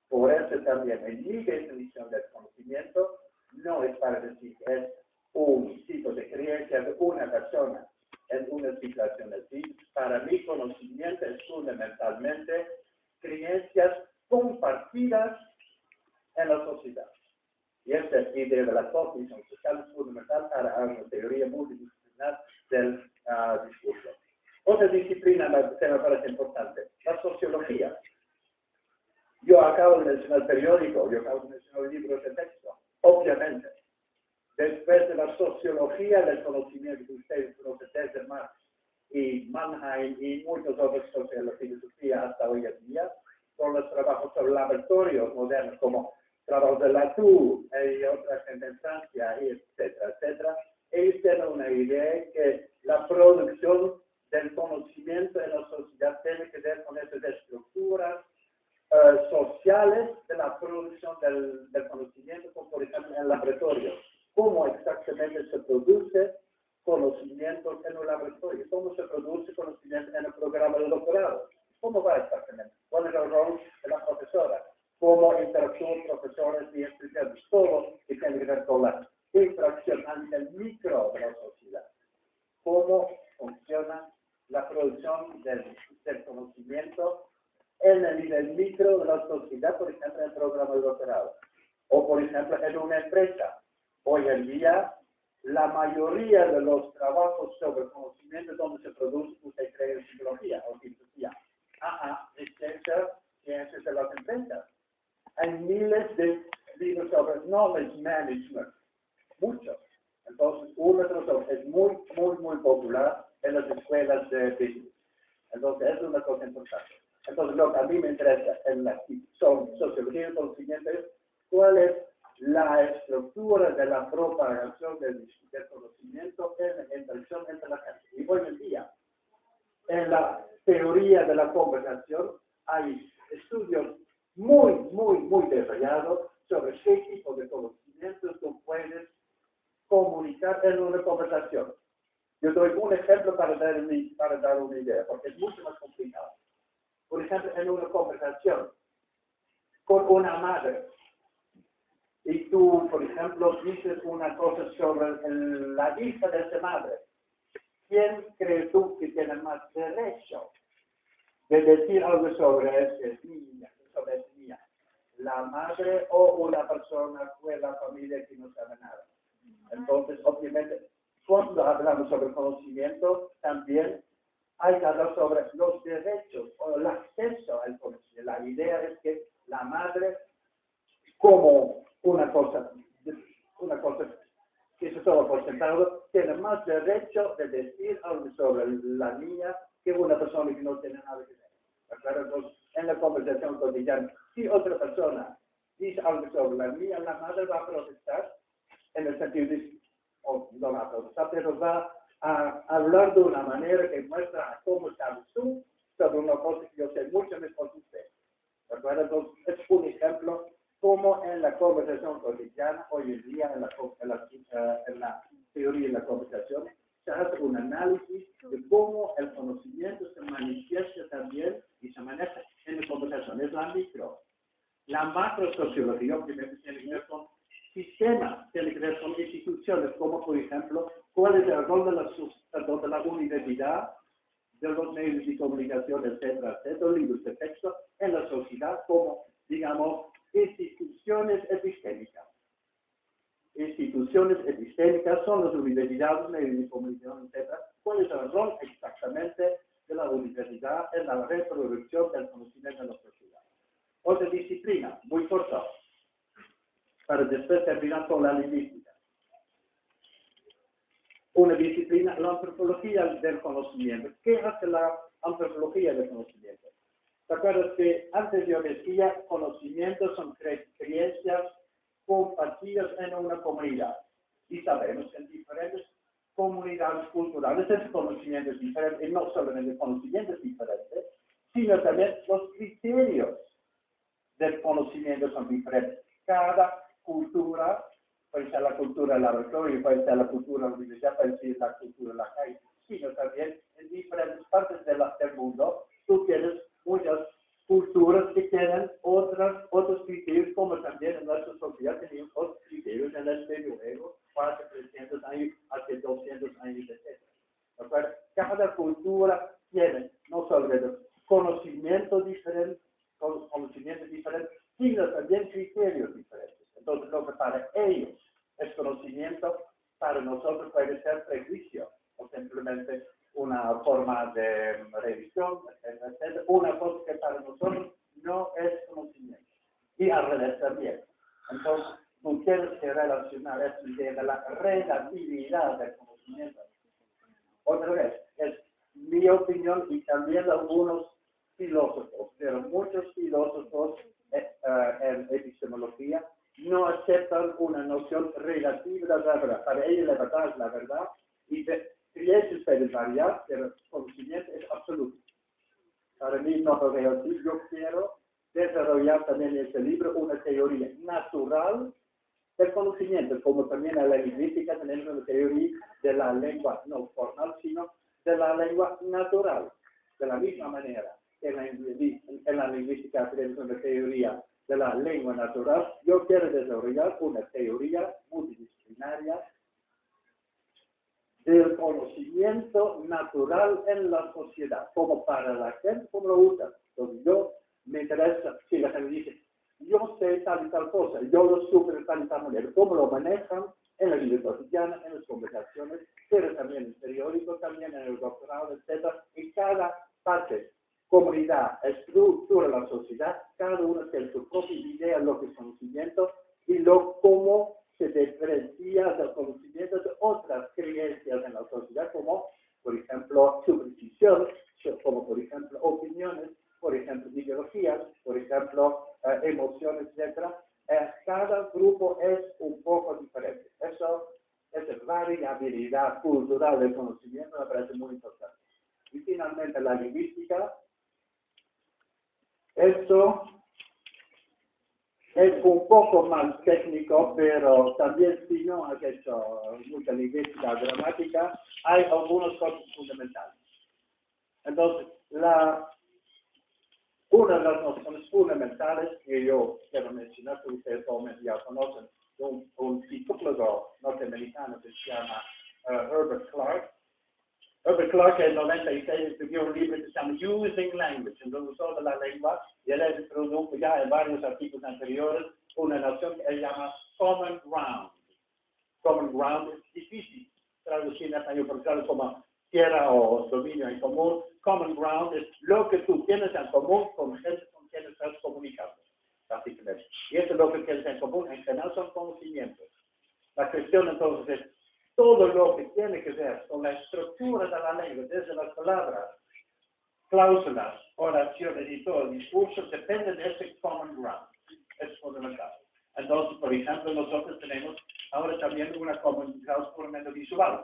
por eso también en mi definición del conocimiento, no es para decir que es un tipo de creencia de una persona en una situación así. Para mí, conocimiento es fundamentalmente creencias compartidas en la sociedad. Y esta idea de la cognición social es fundamental para una teoría multidisciplinar del discurso. Otra disciplina que me parece importante, la sociología. Yo acabo de mencionar el periódico, yo acabo de mencionar libros de texto. Obviamente, después de la sociología del conocimiento que ustedes conocen desde Marx y Mannheim y muchos otros sociólogos de la filosofía hasta hoy en día, con los trabajos sobre laboratorios modernos como trabajos de Latour y otras en Francia, etcétera, etcétera, ellos tienen una idea que la producción del conocimiento en la sociedad tiene que ver con esas estructuras sociales de la producción del conocimiento, como por ejemplo en el laboratorio. ¿Cómo exactamente se produce conocimiento en un laboratorio? ¿Cómo se produce conocimiento en el programa de doctorado? ¿Cómo va exactamente? ¿Cuál es el rol de la profesora? ¿Cómo interactúan profesores y estudiantes? Todo que tiene que ver con la interacción a nivel micro de la sociedad. ¿Cómo funciona la producción del conocimiento en el nivel micro de la sociedad, por ejemplo, en el programa de doctorado? O, por ejemplo, en una empresa. Hoy en día, la mayoría de los trabajos sobre conocimiento donde se produce, usted cree en psicología o filosofía. Ciencias de las empresas. Hay miles de libros sobre knowledge management. Muchos. Entonces, uno de los es muy, muy, muy popular en las escuelas de business. Entonces, eso es una cosa importante. Entonces, lo que a mí me interesa en la sociología del conocimiento es cuál es la estructura de la propagación del conocimiento en la interacción entre la gente. Y hoy en día, en la teoría de la conversación, hay estudios muy, muy, muy detallados sobre qué tipo de conocimientos tú puedes comunicar en una conversación. Yo doy un ejemplo para dar una idea, porque es mucho más complicado. Por ejemplo, en una conversación con una madre, y tú, por ejemplo, dices una cosa sobre la hija de esa madre, ¿quién crees tú que tiene más derecho de decir algo sobre esa niña, sobre esa niña? ¿La madre o una persona de la familia que no sabe nada? Entonces, obviamente, cuando hablamos sobre conocimiento, también hay que hablar sobre los derechos o el acceso al conocimiento. La idea es que la madre, como una cosa que se toma por sentado, tiene más derecho de decir algo sobre la niña que una persona que no tiene nada que ver. Claro, entonces, en la conversación cotidiana, si otra persona dice algo sobre la niña, la madre va a protestar en el sentido de, o no va a protestar, pero va a hablar de una manera que muestra cómo sabes tú sobre una cosa que yo sé mucho mejor que usted. ¿De acuerdo? Entonces, es un ejemplo como en la conversación cotidiana, hoy en día en la teoría de la conversación, se hace un análisis de cómo el conocimiento se manifiesta también y se maneja en la conversación. Es la micro. La macrosociología, obviamente, tiene que ver con sistemas, tiene que ver con instituciones, como por ejemplo, cuál es el rol de la universidad, de los medios de comunicación, etcétera, libros de texto, en la sociedad como, digamos, instituciones epistémicas. Instituciones epistémicas son las universidades, medios de comunicación, etcétera. ¿Cuál es el rol exactamente de la universidad en la reproducción del conocimiento en la sociedad? Otra disciplina, muy corta, para después terminar con la lingüística. Una disciplina, la antropología del conocimiento. ¿Qué hace la antropología del conocimiento? ¿Te acuerdas que antes yo decía conocimientos son creencias compartidas en una comunidad? Y sabemos que en diferentes comunidades culturales el conocimiento es diferente, y no solamente el conocimiento es diferente, sino también los criterios del conocimiento son diferentes. Cada cultura, puede ser la cultura del laboratorio, puede ser la cultura de la universidad, puede ser la cultura de la calle, sino también en diferentes partes del mundo, tú tienes muchas culturas que tienen otros criterios, como también en nuestra sociedad tenemos otros criterios en el medioevo, hace 300 años, hace 200 años, etc. Cada cultura tiene no solo conocimiento diferente, sino también criterios diferentes. Entonces, lo que para ellos es conocimiento, para nosotros puede ser prejuicio, o simplemente una forma de revisión, etcétera, una cosa que para nosotros no es conocimiento. Y al revés también. Entonces, tú tienes que relacionar esta idea de la relatividad del conocimiento. Otra vez, es mi opinión y también algunos filósofos, pero muchos filósofos en epistemología no aceptan una noción relativa de la verdad. Para ellos la verdad es la verdad y creencias pueden variar, pero el conocimiento es absoluto. Para mí no lo veo así. Yo quiero desarrollar también en este libro una teoría natural del conocimiento, como también en la lingüística tenemos una teoría de la lengua no formal, sino de la lengua natural. De la misma manera que en la lingüística tenemos una teoría de la lengua natural, yo quiero desarrollar una teoría multidisciplinaria del conocimiento natural en la sociedad, como para la gente, como lo usa. Entonces yo me interesa, si la gente dice, yo sé tal y tal cosa, yo lo supe de tal y tal manera, cómo lo manejan en la vida cotidiana, en las conversaciones, pero también en el periódico, también en el doctorado, etc. En cada parte, comunidad, estructura de la sociedad, cada uno tiene su propia idea de lo que es conocimiento y cómo se diferencia del conocimiento de otras creencias en la sociedad, como, por ejemplo, superstición, como, por ejemplo, opiniones, por ejemplo, ideologías, por ejemplo, emociones, etc. Cada grupo es un poco diferente. Eso, esa variabilidad cultural del conocimiento me parece muy importante. Y finalmente, la lingüística. Esto es un poco más técnico, pero también si no has hecho mucha lingüística gramática, hay algunas cosas fundamentales. Entonces, una de las nociones fundamentales que yo quiero mencionar, que ustedes probablemente ya conocen, un psicólogo norteamericano que se llama Herbert Clark. Herbert Clark en el 96 escribió un libro que se llama Using Language, el uso de la lengua, y él introdujo ya en varios artículos anteriores una noción que él llama Common Ground. Common Ground es difícil traducir en español, porque claro, como tierra o dominio en común. Common Ground es lo que tú tienes en común con gente con quien estás comunicando, básicamente. Y eso es lo que tienes en común, en general son conocimientos. La cuestión entonces es todo lo que tiene que ver con la estructura de la lengua, desde las palabras, cláusulas, oraciones y todo el discurso, depende de ese common ground. Es fundamental. Entonces, por ejemplo, nosotros tenemos ahora también una common ground puramente visual.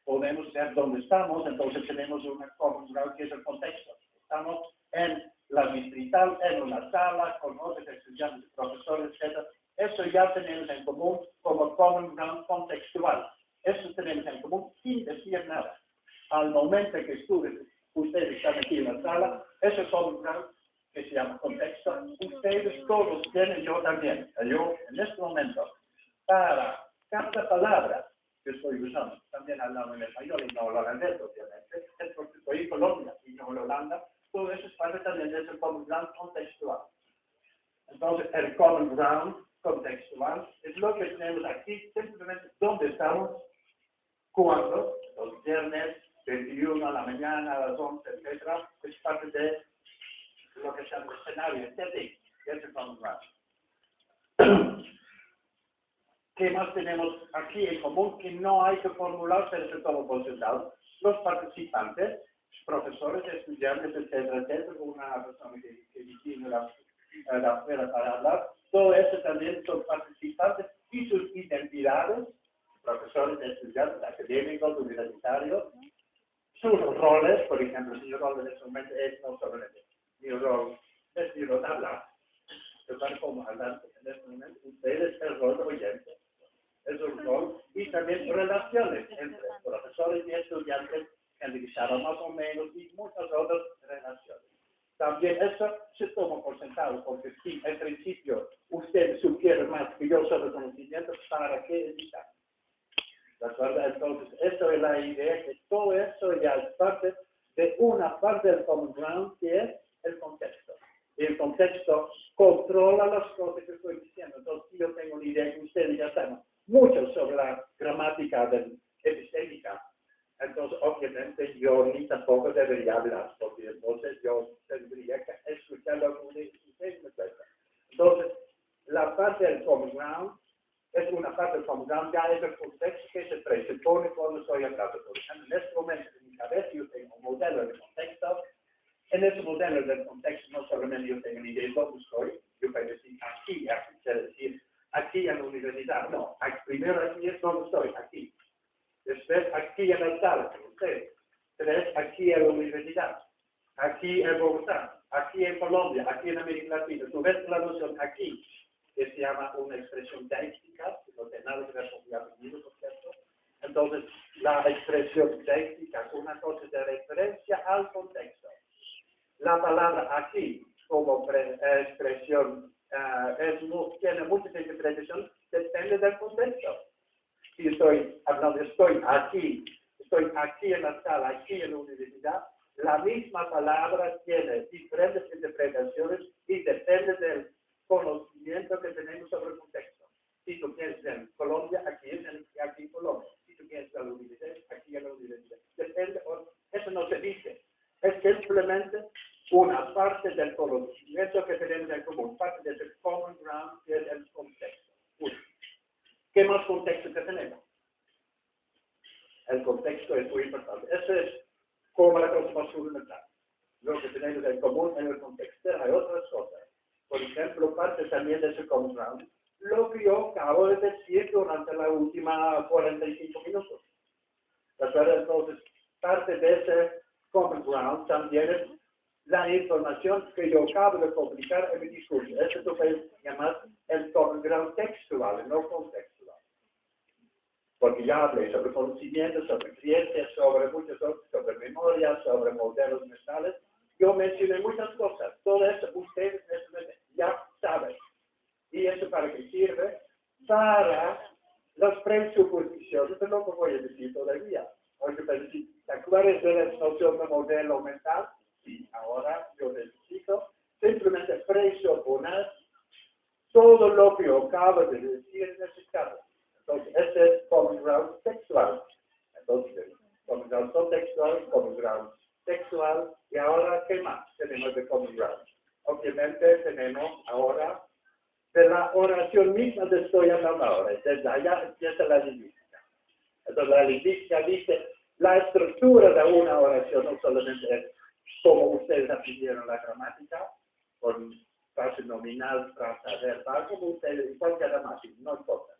Podemos ver dónde estamos, entonces tenemos una common ground que es el contexto. Estamos en la distrital, en una sala, con otros estudiantes, profesores, etc. Eso ya tenemos en común como common ground contextual. Eso tenemos en común sin decir nada. Al momento que ustedes están aquí en la sala, ese common ground que se llama contexto, ustedes todos tienen, yo también. Yo en este momento, para cada palabra que estoy usando, también hablando en español y no holandés, obviamente, es porque estoy en Colombia y no en Holanda, todo eso es parte también de ese common ground contextual. Entonces, el common ground contextual es lo que tenemos aquí, simplemente dónde estamos, cuándo, los viernes, 21 a la mañana, a las 11, etc., es parte de lo que se llama escenario, setting, es el common ground. ¿Qué más tenemos aquí en común que no hay que formular, pero se toma por sentado? Los participantes, profesores, estudiantes, etcétera, etcétera, una persona que viene de afuera para hablar, todo eso también son participantes y sus identidades, profesores, estudiantes, académicos, universitarios, sus roles, por ejemplo, mi rol en este momento es no solamente mi rol, es mi rol de hablar. Yo soy como hablante en este momento, ustedes el rol de oyente. Es un rol y también relaciones entre profesores y estudiantes, gente que sabe más o menos y muchas otras relaciones. También eso se toma por sentado, porque si en principio ustedes sugieren más que yo sobre conocimientos, ¿para qué editar? ¿De acuerdo? Entonces, eso es la idea, que todo eso ya es parte de una parte del common ground, que es el contexto. Y el contexto controla las cosas que estoy diciendo. Entonces, si yo tengo una idea que ustedes ya saben mucho sobre la gramática epistémica, entonces, obviamente, yo ni tampoco debería hablar, porque entonces yo tendría que escuchar lo que ustedes me cuentan. Entonces, la parte del common ground es una parte del common ground, ya es el contexto que se presupone cuando estoy hablando. Por ejemplo, en este momento en mi cabeza yo tengo un modelo de contexto. En ese modelo del contexto no solamente yo tengo una idea de dónde estoy, yo puedo decir aquí quiere decir aquí en la universidad. No, primero aquí es donde estoy, aquí. Después aquí en la sala, con ustedes. Tres, aquí en la universidad. Aquí en Bogotá. Aquí en Colombia. Aquí en América Latina. Tú ves la noción aquí, que se llama una expresión déctica, que no tiene nada que ver con mi apellido, por cierto. Entonces, la expresión déctica es una cosa de referencia al contexto. La palabra aquí, como expresión, tiene muchas interpretaciones, depende del contexto. Si estoy hablando, estoy aquí en la sala, aquí en la universidad, la misma palabra tiene diferentes interpretaciones y depende del conocimiento que tenemos sobre el contexto. Si tú piensas en Colombia, aquí en Colombia. Si tú piensas en la universidad, aquí en la universidad. Depende, eso no se dice. Es simplemente una parte del conocimiento que tenemos en común, parte del common ground, que es el contexto. ¿Qué más contexto que tenemos? El contexto es muy importante. Eso es como la cosa más fundamental. Lo que tenemos en común en el contexto. Hay otras cosas. Por ejemplo, parte también de ese common ground, lo que yo acabo de decir durante la última 45 minutos. ¿De acuerdo? Entonces, parte de ese common ground también es la información que yo acabo de publicar en mi discurso. Eso tú puedes llamar el common ground textual, no contextual. Porque ya hablé sobre conocimiento, sobre ciencia, sobre muchas cosas, sobre memoria, sobre modelos mentales. Yo mencioné muchas cosas. Todo eso ustedes ya saben. ¿Y eso para qué sirve? Para las presuposiciones de lo que voy a decir todavía. Porque para decir, ¿te acuerdas de la noción de modelo mental? Sí, ahora yo necesito simplemente presuponer todo lo que acabo de decir necesitado. Entonces, este es common ground textual. Entonces, common ground contextual, common ground textual, y ahora, ¿qué más tenemos de common ground? Obviamente tenemos ahora de la oración misma de estoy hablando ahora. Desde allá empieza la lingüística. Entonces, la lingüística dice, la estructura de una oración no solamente es como ustedes aprendieron la gramática, con frase nominal, frase verbal, como ustedes, cualquier gramática, no importa.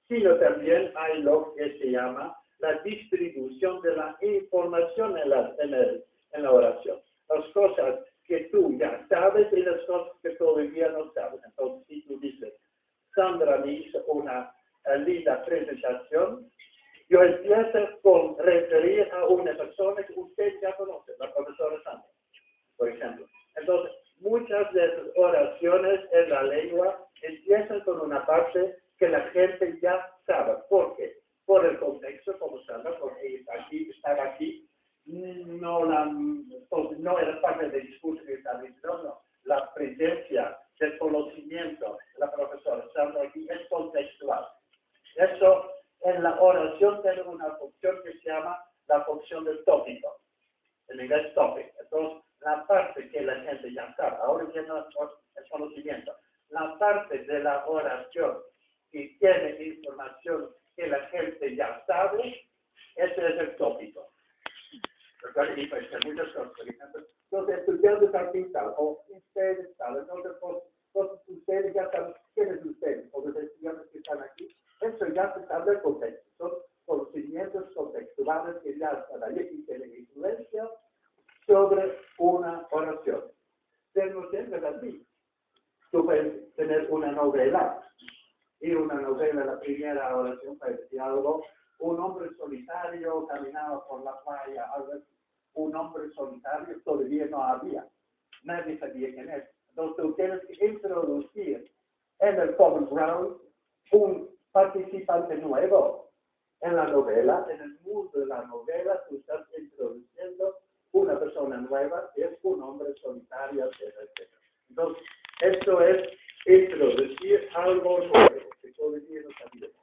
Sino también hay lo que se llama la distribución de la información en la oración. Las cosas que tú ya sabes y las cosas que todavía no sabes. Entonces, si tú dices, Sandra me hizo una linda presentación, yo empiezo con referir a una persona que usted ya conoce, la profesora Sandra, por ejemplo. Entonces, muchas de las oraciones en la lengua empiezan con una parte que la gente ya sabe. ¿Por qué? Por el contexto, como Sandra, porque estar aquí, no era parte del discurso que estaba diciendo, no. La presencia del conocimiento de la profesora Sandra aquí es contextual. Eso en la oración tiene una función que se llama la función del tópico. En inglés topic. Entonces, la parte que la gente ya sabe, ahora viene el conocimiento. La parte de la oración que tiene información que la gente ya sabe, ese es el tópico. Y pues hay muchas cosas, por ejemplo, los estudiantes aquí saben, o ustedes saben, entonces ustedes ya saben quiénes ustedes, o los estudiantes que están aquí, eso ya se sabe el contexto, son conocimientos contextuales que ya están ahí y tienen influencia sobre una oración. Pero no siempre es así. Tú puedes tener una novela, y una novela, la primera oración puede decir algo, un hombre solitario caminaba por la playa, un hombre solitario todavía no había, nadie sabía quién es. Entonces tú tienes que introducir en el common ground un participante nuevo. En la novela, en el mundo de la novela, tú estás introduciendo una persona nueva, que es un hombre solitario, etc. Entonces, esto es introducir algo nuevo, que todavía no sabíamos.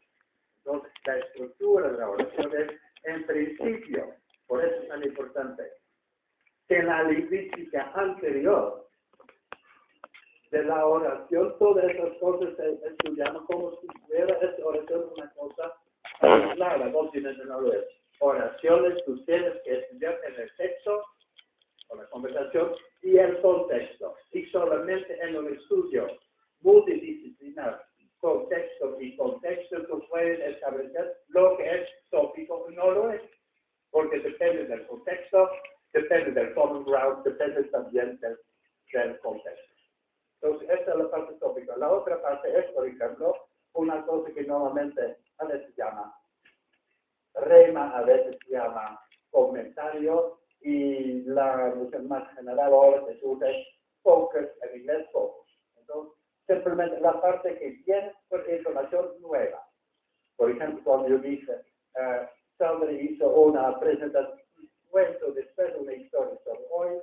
Entonces, la estructura de la oración es, en principio, por eso es tan importante, que en la lingüística anterior de la oración, todas esas cosas se estudiaban como si fuera esta oración una cosa aislada, obviamente no lo es. Oraciones tú tienes que estudiar en el texto, o la conversación, y el contexto. Y solamente en un estudio multidisciplinar, contexto y contexto, tú puedes establecer lo que es tópico y no lo es. Porque depende del contexto, depende del common ground, depende también del contexto. Entonces, esta es la parte tópica. La otra parte es, por ejemplo, una cosa que normalmente a veces se llama rema, a veces se llama comentario, y la noción más general ahora se usa focus, en inglés focus. Entonces, simplemente la parte que tiene información nueva. Por ejemplo, cuando yo dije, Sandra hizo una presentación, cuento después una historia sobre hoy,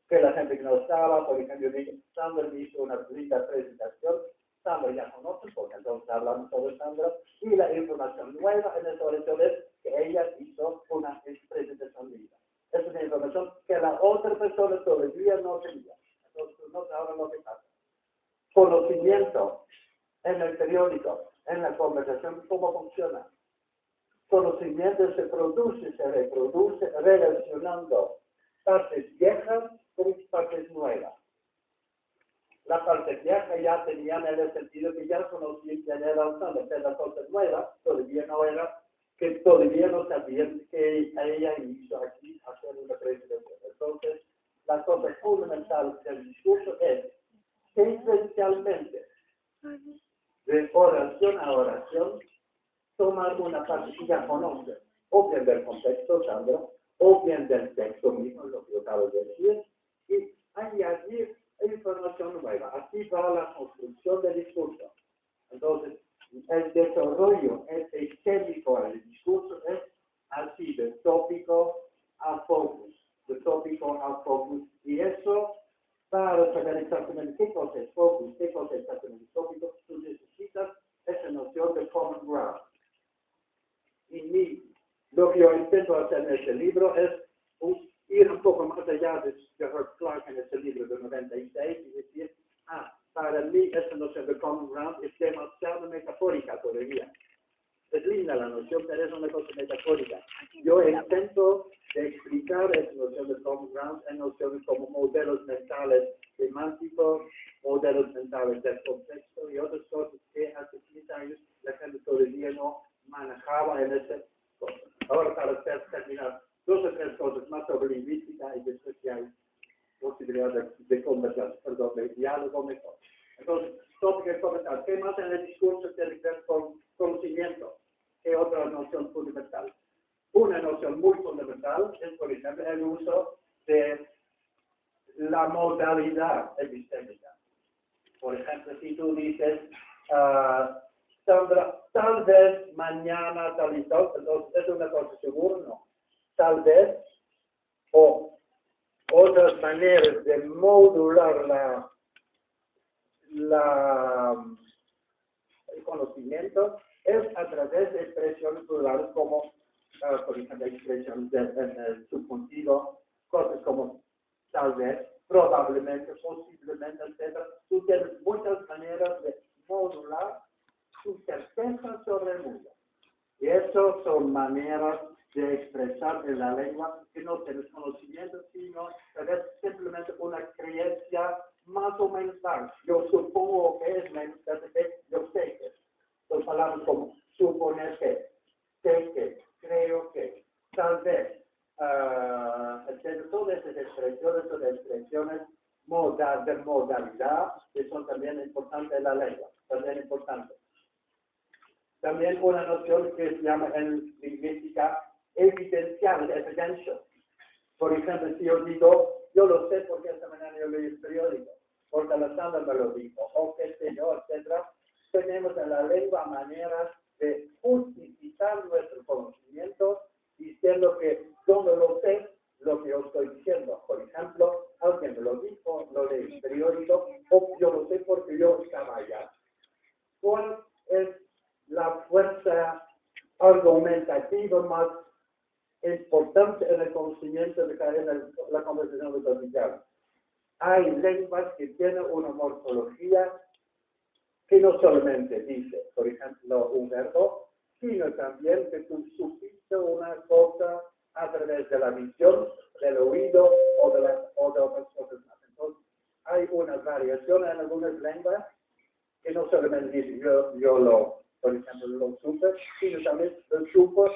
que la gente que no estaba, por ejemplo, yo dije, Sandra hizo una linda presentación, Sandra ya conoce, porque entonces hablamos sobre Sandra, y la información nueva en esa oración es que ella hizo una presentación linda. Esa es la información que la otra persona todavía no tenía. Entonces, no saben lo que pasa. Conocimiento en el periódico, en la conversación, ¿cómo funciona? Conocimiento se produce, se reproduce relacionando partes viejas con partes nuevas. La parte vieja ya tenían en el sentido que ya conocían quién era Sandra, pero la cosa nueva todavía no era, que todavía no sabían que ella hizo aquí hacer una presentación. Entonces, la cosa fundamental del discurso es esencialmente de oración a oración tomar una parte que ya conoce, o bien del contexto, Sandra, o bien del texto mismo, lo que yo acabo de decir, y añadir información nueva. Así va la construcción del discurso. Entonces, el desarrollo esquémico del discurso es así, de tópico a focus, y eso, para saber exactamente qué cosa es focus, qué cosa es exactamente tópico, tú necesitas esa noción de common ground. Y lo que yo intento hacer en este libro es ir un poco más allá de Herbert Clark en este libro de 96 y decir, para mí esa noción de common ground es demasiado metafórica todavía. Es linda la noción, pero es una cosa metafórica. Yo intento de explicar esa noción de common ground en nociones como modelos mentales semánticos, modelos mentales del contexto y otras cosas que hace 15 años la gente todavía no manejaba en ese cosa. Ahora, para terminar, 2 o 3 cosas más sobre lingüística y después ya hay posibilidad de conversación, perdón, de diálogo mejor. Entonces, tópico y comentar. ¿Qué más en el discurso tiene que ver con conocimiento? ¿Qué otra noción fundamental? Una noción muy fundamental es, por ejemplo, el uso de la modalidad epistémica. Por ejemplo, si tú dices, Sandra, tal vez mañana tal y tal, entonces es una cosa segura, no. Tal vez, o otras maneras de modular el conocimiento es a través de expresiones plurales como, por ejemplo, expresiones en el subjuntivo, cosas como tal vez, probablemente, posiblemente, etc. Tú tienes muchas maneras de modular tu certeza sobre el mundo. Y eso son maneras de expresar en la lengua que no tienes conocimiento, sino es simplemente una creencia más o menos tal. Yo supongo que es menos que yo sé que. Son palabras como suponer que, sé que, creo que, tal vez. Todas esas expresiones son expresiones de modalidad que son también importantes en la lengua, también importantes. También una noción que se llama en lingüística evidencial, evidential. Por ejemplo, si yo digo, yo lo sé porque esta mañana yo leí el periódico, porque la Sandra me lo dijo, o qué sé yo, etc. Tenemos en la lengua maneras de justificar nuestro conocimiento diciendo que yo no lo sé lo que yo estoy diciendo. Por ejemplo, alguien me lo dijo, lo leí en el periódico, o yo lo sé porque yo estaba allá. ¿Cuál es la fuerza argumentativa más importante en el conocimiento de la conversación gramatical? Hay lenguas que tienen una morfología que no solamente dice, por ejemplo, un verbo, sino también que tú supiste una cosa a través de la visión, del oído o de otras cosas más. Entonces, hay una variación en algunas lenguas que no solamente dice yo lo, por ejemplo, lo supe, sino también lo supo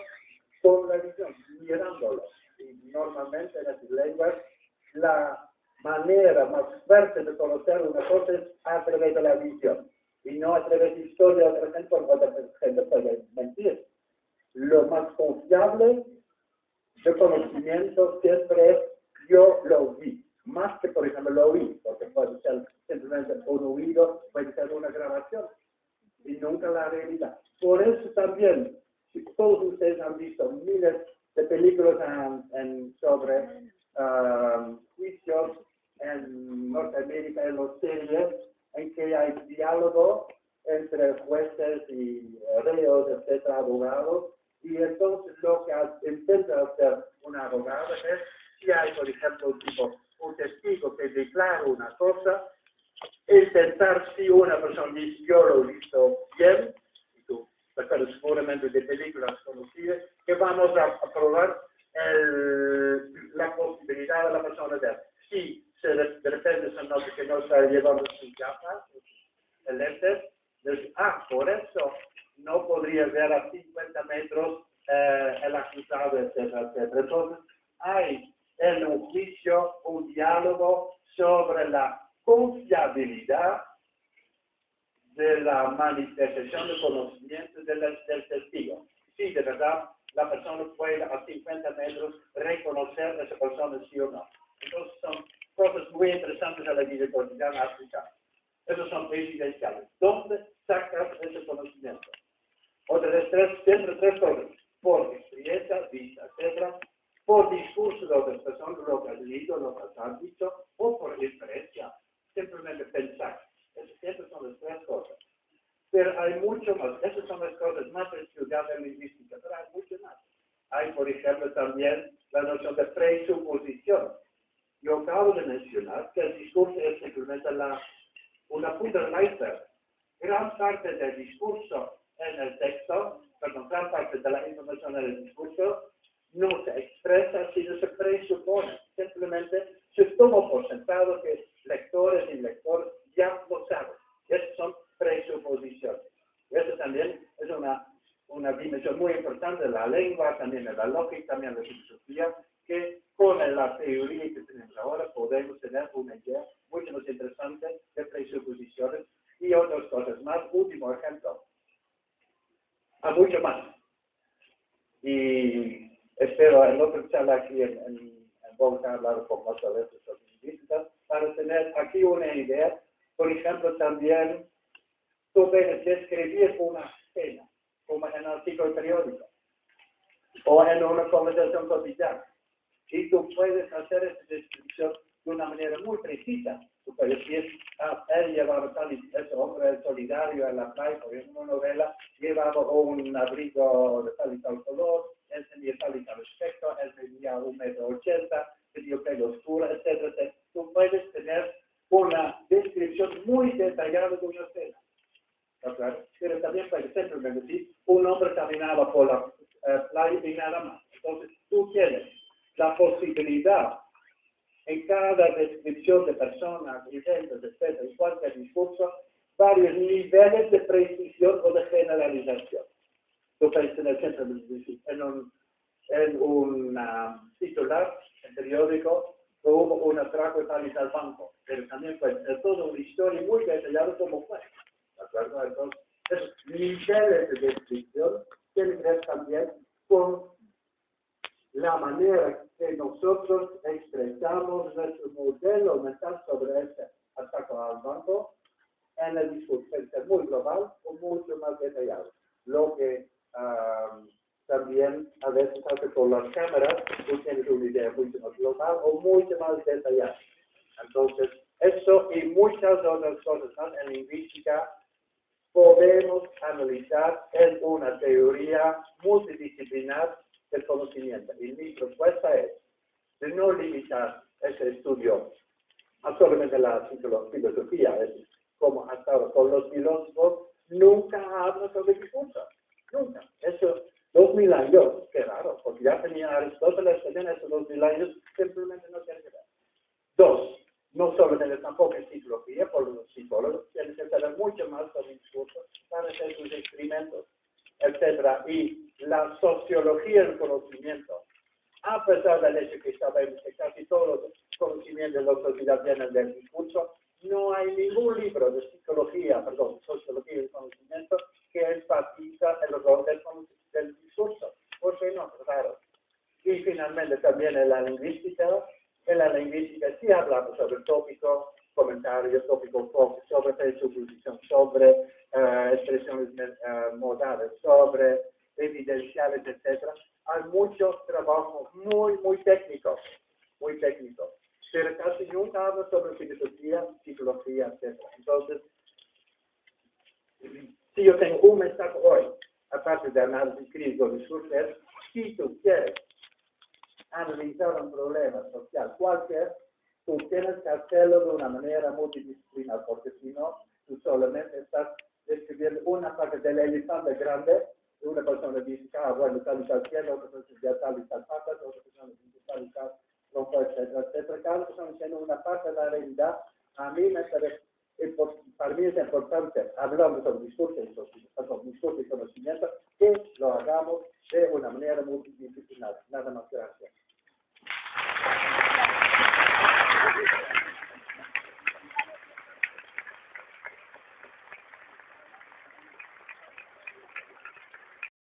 con la visión, mirándolo. Y normalmente en las lenguas la manera más fuerte de conocer una cosa es a través de la visión y no a través de historia de otra gente, porque otra gente puede mentir. Lo más confiable de conocimiento siempre es yo lo vi, más que por ejemplo lo oí, porque puede ser simplemente un oído, puede ser una grabación y nunca la realidad. Por eso también, si todos ustedes han visto miles de películas sobre juicios en Norteamérica, en los series, en que hay diálogo entre jueces y reos, etcétera, abogados, y entonces lo que intenta hacer un abogado es, si hay, por ejemplo, un testigo que declara una cosa, intentar, si una persona dice, yo lo he visto bien, y tú, pero seguramente de películas conocidas, que vamos a probar la posibilidad de la persona de si de repente se nota que no está llevando sus gafas, el lente, por eso no podría ver a 50 metros el acusado, etcétera, etcétera. Entonces, hay en un juicio, un diálogo sobre la confiabilidad de la manifestación de conocimiento del testigo. Sí, de verdad, la persona puede a 50 metros reconocer a esa persona sí o no. Entonces son cosas muy interesantes de la vida cotidiana aplicada. Esos son evidenciales. ¿Dónde sacas ese conocimiento? Siempre tres cosas. Por experiencia, vista, etc. Por discurso de otras personas, lo que has leído, lo que has dicho, o por experiencia. Simplemente pensar. Esas siempre son las tres cosas. Pero hay mucho más. Esas son las cosas más estudiadas en lingüística, pero hay mucho más. Hay, por ejemplo, también la noción de presuposición. Yo acabo de mencionar que el discurso es simplemente una punta del iceberg. Gran parte del discurso en el texto, gran parte de la información en el discurso, no se expresa, sino se presupone. Simplemente se toma por sentado que lectores y lectores ya lo saben. Esas son presuposiciones. Y eso también es una dimensión muy importante de la lengua, también de la lógica, también de la filosofía, que con la teoría que tenemos ahora podemos tener una idea mucho más interesante de presuposiciones y otras cosas más. Último ejemplo. Hay mucho más. Y espero en otra charla aquí en Bogotá hablar un poco más sobre esto, sobre lingüística, para tener aquí una idea. Por ejemplo, también tú puedes describir una escena, como en un artículo periódico, o en una conversación cotidiana. Y tú puedes hacer esa descripción de una manera muy precisa. Tú puedes decir, él llevaba ese hombre solidario en la playa, por ejemplo, una novela, llevaba un abrigo de tal y tal color, él tenía tal y tal aspecto, él tenía 1,80 m, tenía pelo oscuro, etcétera, etcétera. Tú puedes tener una descripción muy detallada de una escena. ¿Claro? Pero también puede simplemente decir, un hombre caminaba por la playa y nada más. Entonces, tú tienes la posibilidad en cada descripción de personas, eventos, etc., en cualquier discurso, varios niveles de precisión o de generalización. Tú puedes tener siempre en un titular, en periódico, hubo un atraco tal y tal banco, pero también puede ser toda una historia muy detallada como fue. ¿De acuerdo? Entonces, esos niveles de descripción tienen que ver también con la manera que nosotros expresamos nuestro modelo mental sobre este ataque al banco en el discurso. Puede ser muy global o mucho más detallado. Lo que también a veces hace con las cámaras, tú tienes una idea mucho más global o mucho más detallada. Entonces, eso y muchas otras cosas más en lingüística podemos analizar en una teoría multidisciplinar del conocimiento. Y mi propuesta es de no limitar ese estudio a solamente la filosofía, es decir, como hasta ahora con los filósofos nunca hablan sobre discurso, nunca. Eso, 2000 años, qué raro, porque ya tenía Aristóteles, tenían esos 2000 años, simplemente no tiene que ver. Dos, no solamente tampoco en psicología, por los psicólogos tienen que saber mucho más sobre discurso para hacer sus experimentos, etc. Y la sociología del conocimiento, a pesar del hecho que sabemos que casi todos los conocimientos de la sociedad vienen del discurso, no hay ningún libro de sociología del conocimiento que enfatiza el rol del discurso. ¿Por qué no? Claro. Y finalmente también en la lingüística sí hablamos sobre tópico, comentarios, tópico, sobre presuposición, sobre expresiones modales, sobre evidenciales, etc. Hay mucho trabajo muy técnico, pero casi nunca hablo sobre filosofía, psicología, etc. Entonces, si yo tengo un mensaje hoy, aparte de análisis crítico de discurso, es, si tú quieres analizar un problema social cualquier, tú tienes que hacerlo de una manera multidisciplinar, porque si no, tú solamente estás describiendo una parte del elefante grande, y una persona dice, bueno, tal y tal cielo, otra persona dice tal y tal patas, otra persona dice tal y tal tronco, etcétera. Cada persona diciendo una parte de la realidad. A mí me parece, para mí es importante, hablando sobre discurso y conocimiento, que lo hagamos de una manera multidisciplinar. Nada más, gracias.